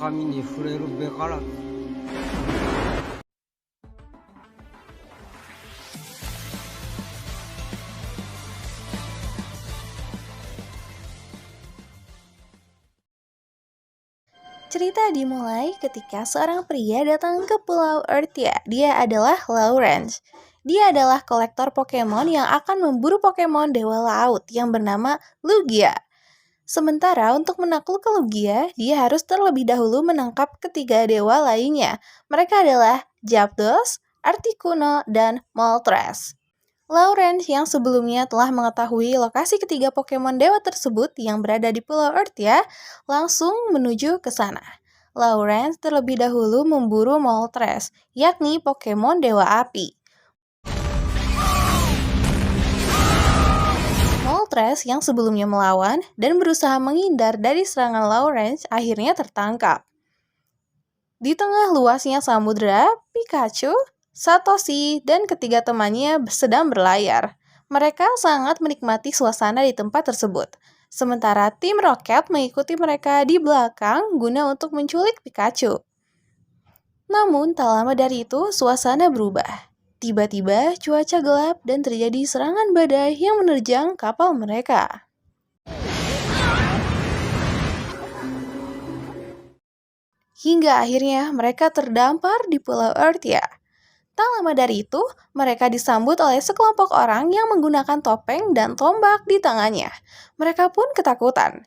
神に触れるべからず。Cerita dimulai ketika seorang pria datang ke Pulau Earthia. Dia adalah Lawrence. Dia adalah kolektor Pokemon yang akan memburu Pokemon Dewa Laut yang bernama Lugia. Sementara untuk menakluk ke Lugia, dia harus terlebih dahulu menangkap ketiga dewa lainnya. Mereka adalah Zapdos, Articuno, dan Moltres. Lawrence yang sebelumnya telah mengetahui lokasi ketiga Pokemon dewa tersebut yang berada di Pulau Earthia, langsung menuju ke sana. Lawrence terlebih dahulu memburu Moltres, yakni Pokemon Dewa Api. Moltres yang sebelumnya melawan dan berusaha menghindar dari serangan Lawrence akhirnya tertangkap. Di tengah luasnya samudera, Pikachu, Satoshi, dan ketiga temannya sedang berlayar. Mereka sangat menikmati suasana di tempat tersebut. Sementara tim Rocket mengikuti mereka di belakang guna untuk menculik Pikachu. Namun tak lama dari itu suasana berubah. Tiba-tiba cuaca gelap dan terjadi serangan badai yang menerjang kapal mereka. Hingga akhirnya mereka terdampar di Pulau Earthia. Tak lama dari itu, mereka disambut oleh sekelompok orang yang menggunakan topeng dan tombak di tangannya. Mereka pun ketakutan.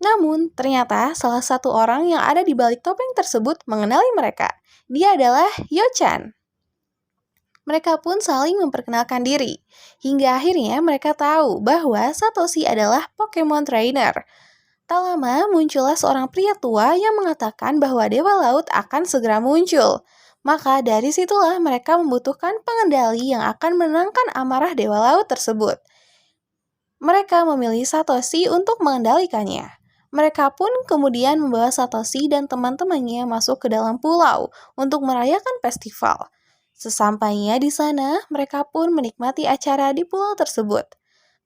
Namun, ternyata salah satu orang yang ada di balik topeng tersebut mengenali mereka. Dia adalah Yo-chan. Mereka pun saling memperkenalkan diri. Hingga akhirnya mereka tahu bahwa Satoshi adalah Pokemon Trainer. Tak lama muncullah seorang pria tua yang mengatakan bahwa Dewa Laut akan segera muncul. Maka dari situlah mereka membutuhkan pengendali yang akan menenangkan amarah Dewa Laut tersebut. Mereka memilih Satoshi untuk mengendalikannya. Mereka pun kemudian membawa Satoshi dan teman-temannya masuk ke dalam pulau untuk merayakan festival. Sesampainya di sana, mereka pun menikmati acara di pulau tersebut.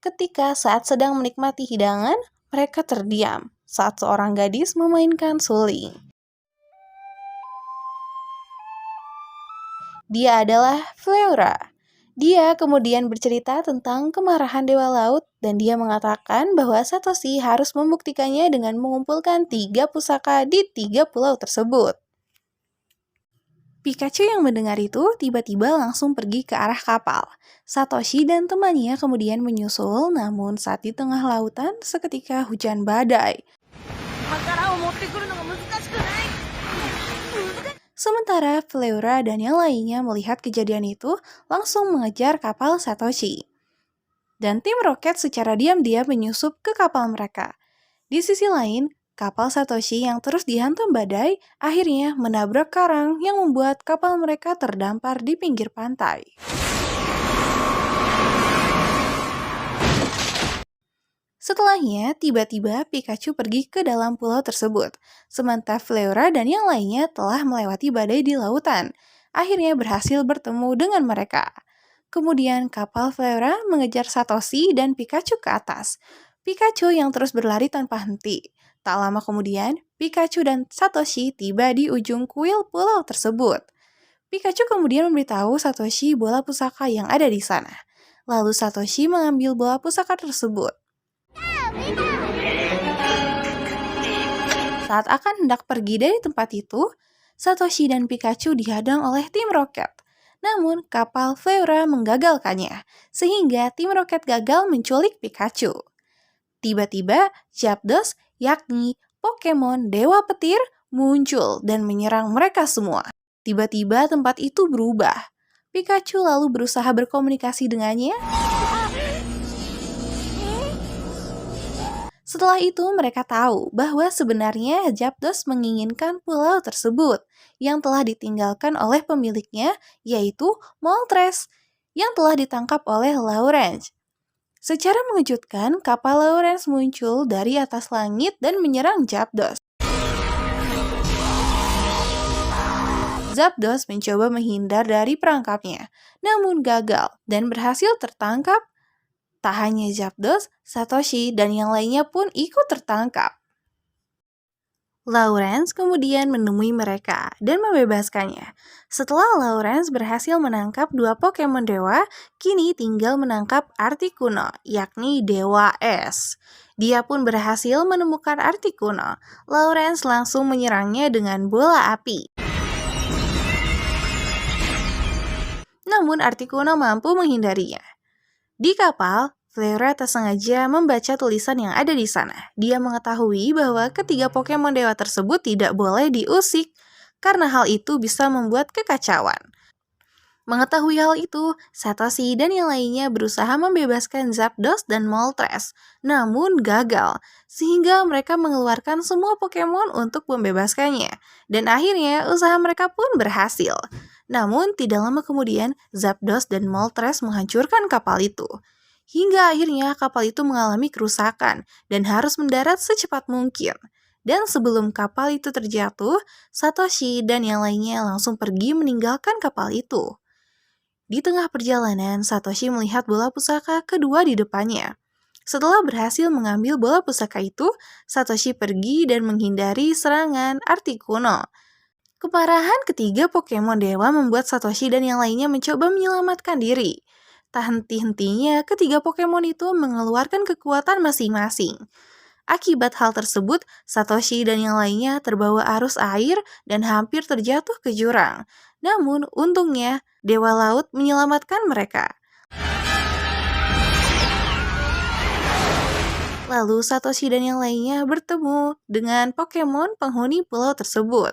Ketika saat sedang menikmati hidangan, mereka terdiam saat seorang gadis memainkan suling. Dia adalah Fleura. Dia kemudian bercerita tentang kemarahan Dewa Laut dan dia mengatakan bahwa Satoshi harus membuktikannya dengan mengumpulkan 3 pusaka di 3 pulau tersebut. Pikachu yang mendengar itu tiba-tiba langsung pergi ke arah kapal. Satoshi dan temannya kemudian menyusul, namun saat di tengah lautan seketika hujan badai. Sementara Fleura dan yang lainnya melihat kejadian itu langsung mengejar kapal Satoshi. Dan tim Rocket secara diam-diam menyusup ke kapal mereka. Di sisi lain, kapal Satoshi yang terus dihantam badai akhirnya menabrak karang yang membuat kapal mereka terdampar di pinggir pantai. Setelahnya, tiba-tiba Pikachu pergi ke dalam pulau tersebut, sementara Fleura dan yang lainnya telah melewati badai di lautan. Akhirnya berhasil bertemu dengan mereka. Kemudian kapal Fleura mengejar Satoshi dan Pikachu ke atas. Pikachu yang terus berlari tanpa henti. Tak lama kemudian, Pikachu dan Satoshi tiba di ujung kuil pulau tersebut. Pikachu kemudian memberitahu Satoshi bola pusaka yang ada di sana. Lalu Satoshi mengambil bola pusaka tersebut. Saat akan hendak pergi dari tempat itu, Satoshi dan Pikachu dihadang oleh tim Rocket. Namun, kapal Fleura menggagalkannya, sehingga tim Rocket gagal menculik Pikachu. Tiba-tiba, Zapdos, yakni Pokemon Dewa Petir, muncul dan menyerang mereka semua. Tiba-tiba tempat itu berubah. Pikachu lalu berusaha berkomunikasi dengannya. Setelah itu mereka tahu bahwa sebenarnya Zapdos menginginkan pulau tersebut yang telah ditinggalkan oleh pemiliknya, yaitu Moltres, yang telah ditangkap oleh Lawrence. Secara mengejutkan, kapal Lawrence muncul dari atas langit dan menyerang Zapdos. Zapdos mencoba menghindar dari perangkapnya, namun gagal dan berhasil tertangkap. Tak hanya Zapdos, Satoshi dan yang lainnya pun ikut tertangkap. Lawrence kemudian menemui mereka dan membebaskannya. Setelah Lawrence berhasil menangkap 2 Pokemon dewa, kini tinggal menangkap Articuno, yakni Dewa Es. Dia pun berhasil menemukan Articuno. Lawrence langsung menyerangnya dengan bola api. Namun Articuno mampu menghindarinya. Di kapal, Flareon tak sengaja membaca tulisan yang ada di sana. Dia mengetahui bahwa ketiga Pokemon dewa tersebut tidak boleh diusik, karena hal itu bisa membuat kekacauan. Mengetahui hal itu, Satoshi dan yang lainnya berusaha membebaskan Zapdos dan Moltres, namun gagal, sehingga mereka mengeluarkan semua Pokemon untuk membebaskannya. Dan akhirnya usaha mereka pun berhasil. Namun tidak lama kemudian, Zapdos dan Moltres menghancurkan kapal itu. Hingga akhirnya kapal itu mengalami kerusakan dan harus mendarat secepat mungkin. Dan sebelum kapal itu terjatuh, Satoshi dan yang lainnya langsung pergi meninggalkan kapal itu. Di tengah perjalanan, Satoshi melihat bola pusaka kedua di depannya. Setelah berhasil mengambil bola pusaka itu, Satoshi pergi dan menghindari serangan Articuno. Keparahan ketiga Pokemon dewa membuat Satoshi dan yang lainnya mencoba menyelamatkan diri. Tak henti-hentinya, ketiga Pokemon itu mengeluarkan kekuatan masing-masing. Akibat hal tersebut, Satoshi dan yang lainnya terbawa arus air dan hampir terjatuh ke jurang. Namun, untungnya, Dewa Laut menyelamatkan mereka. Lalu Satoshi dan yang lainnya bertemu dengan Pokemon penghuni pulau tersebut.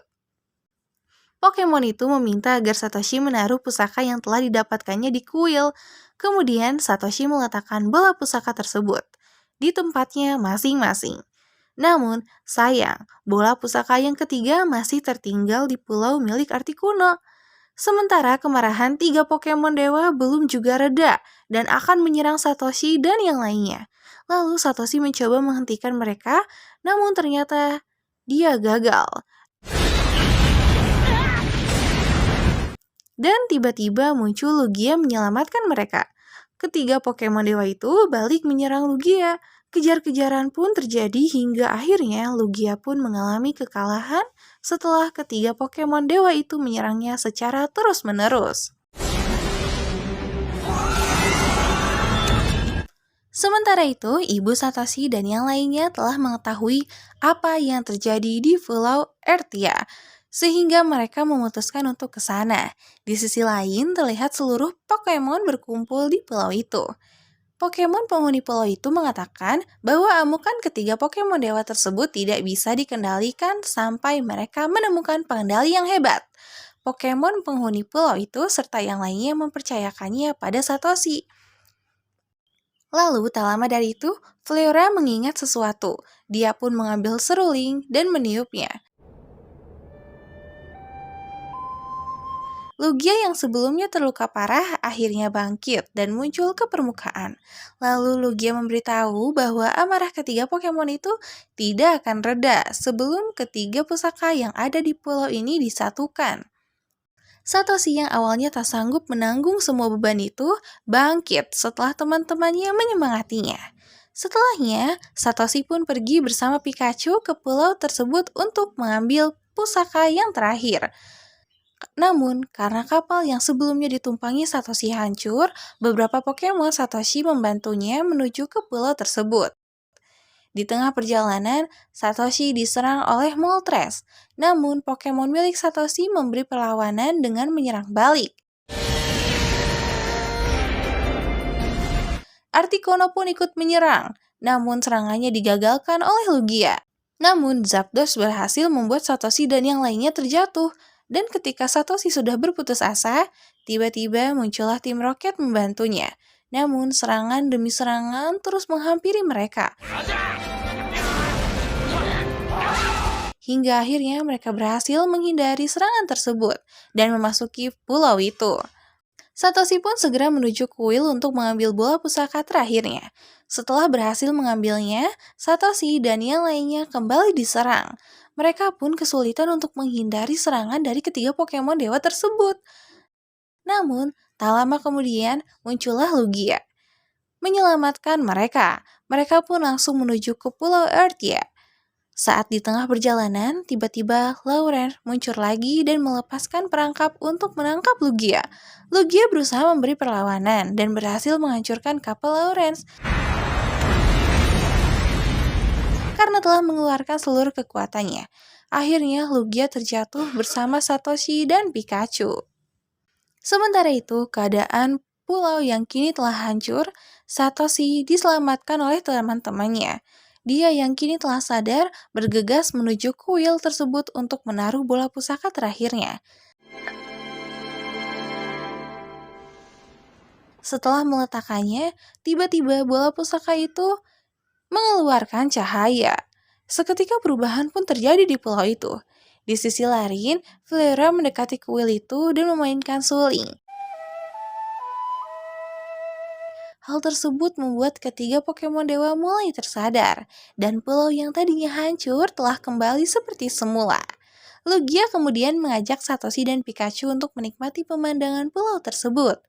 Pokemon itu meminta agar Satoshi menaruh pusaka yang telah didapatkannya di kuil. Kemudian Satoshi meletakkan bola pusaka tersebut di tempatnya masing-masing. Namun, sayang, bola pusaka yang ketiga masih tertinggal di pulau milik Articuno. Sementara kemarahan 3 Pokemon dewa belum juga reda dan akan menyerang Satoshi dan yang lainnya. Lalu Satoshi mencoba menghentikan mereka, namun ternyata dia gagal. Dan tiba-tiba muncul Lugia menyelamatkan mereka. Ketiga Pokemon dewa itu balik menyerang Lugia. Kejar-kejaran pun terjadi hingga akhirnya Lugia pun mengalami kekalahan setelah ketiga Pokemon dewa itu menyerangnya secara terus-menerus. Sementara itu, Ibu Satoshi dan yang lainnya telah mengetahui apa yang terjadi di Pulau Ertia, sehingga mereka memutuskan untuk ke sana. Di sisi lain, terlihat seluruh Pokemon berkumpul di pulau itu. Pokemon penghuni pulau itu mengatakan bahwa amukan ketiga Pokemon dewa tersebut tidak bisa dikendalikan sampai mereka menemukan pengendali yang hebat. Pokemon penghuni pulau itu serta yang lainnya mempercayakannya pada Satoshi. Lalu, tak lama dari itu, Flareon mengingat sesuatu. Dia pun mengambil seruling dan meniupnya. Lugia yang sebelumnya terluka parah akhirnya bangkit dan muncul ke permukaan. Lalu Lugia memberitahu bahwa amarah ketiga Pokemon itu tidak akan reda sebelum ketiga pusaka yang ada di pulau ini disatukan. Satoshi yang awalnya tak sanggup menanggung semua beban itu bangkit setelah teman-temannya menyemangatinya. Setelahnya, Satoshi pun pergi bersama Pikachu ke pulau tersebut untuk mengambil pusaka yang terakhir. Namun, karena kapal yang sebelumnya ditumpangi Satoshi hancur, beberapa Pokemon Satoshi membantunya menuju ke pulau tersebut. Di tengah perjalanan, Satoshi diserang oleh Moltres. Namun, Pokemon milik Satoshi memberi perlawanan dengan menyerang balik. Articuno pun ikut menyerang, namun serangannya digagalkan oleh Lugia. Namun, Zapdos berhasil membuat Satoshi dan yang lainnya terjatuh. Dan ketika Satoshi sudah berputus asa, tiba-tiba muncullah tim Rocket membantunya. Namun, serangan demi serangan terus menghampiri mereka. Hingga akhirnya mereka berhasil menghindari serangan tersebut dan memasuki pulau itu. Satoshi pun segera menuju kuil untuk mengambil bola pusaka terakhirnya. Setelah berhasil mengambilnya, Satoshi dan yang lainnya kembali diserang. Mereka pun kesulitan untuk menghindari serangan dari ketiga Pokemon dewa tersebut. Namun, tak lama kemudian muncullah Lugia. menyelamatkan mereka. Mereka pun langsung menuju ke Pulau Earthia. Saat di tengah perjalanan, tiba-tiba Lawrence muncul lagi dan melepaskan perangkap untuk menangkap Lugia. Lugia berusaha memberi perlawanan dan berhasil menghancurkan kapal Lawrence karena telah mengeluarkan seluruh kekuatannya. Akhirnya Lugia terjatuh bersama Satoshi dan Pikachu. Sementara itu, keadaan pulau yang kini telah hancur, Satoshi diselamatkan oleh teman-temannya. Dia yang kini telah sadar bergegas menuju kuil tersebut untuk menaruh bola pusaka terakhirnya. Setelah meletakkannya, tiba-tiba bola pusaka itu mengeluarkan cahaya. Seketika perubahan pun terjadi di pulau itu. Di sisi lain, Flora mendekati kuil itu dan memainkan suling. Hal tersebut membuat ketiga Pokemon Dewa mulai tersadar, dan pulau yang tadinya hancur telah kembali seperti semula. Lugia kemudian mengajak Satoshi dan Pikachu untuk menikmati pemandangan pulau tersebut.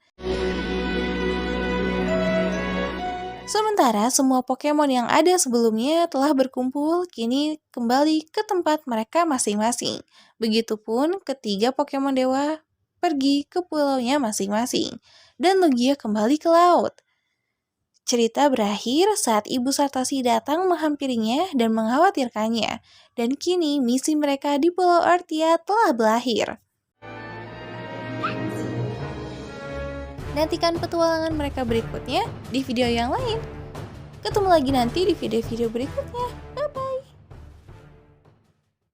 Sementara semua Pokemon yang ada sebelumnya telah berkumpul kini kembali ke tempat mereka masing-masing. Begitupun ketiga Pokemon Dewa pergi ke pulaunya masing-masing, dan Lugia kembali ke laut. Cerita berakhir saat Ibu Satoshi datang menghampirinya dan mengkhawatirkannya, dan kini misi mereka di Pulau Earthia telah berakhir. Nantikan petualangan mereka berikutnya di video yang lain. Ketemu lagi nanti di video-video berikutnya.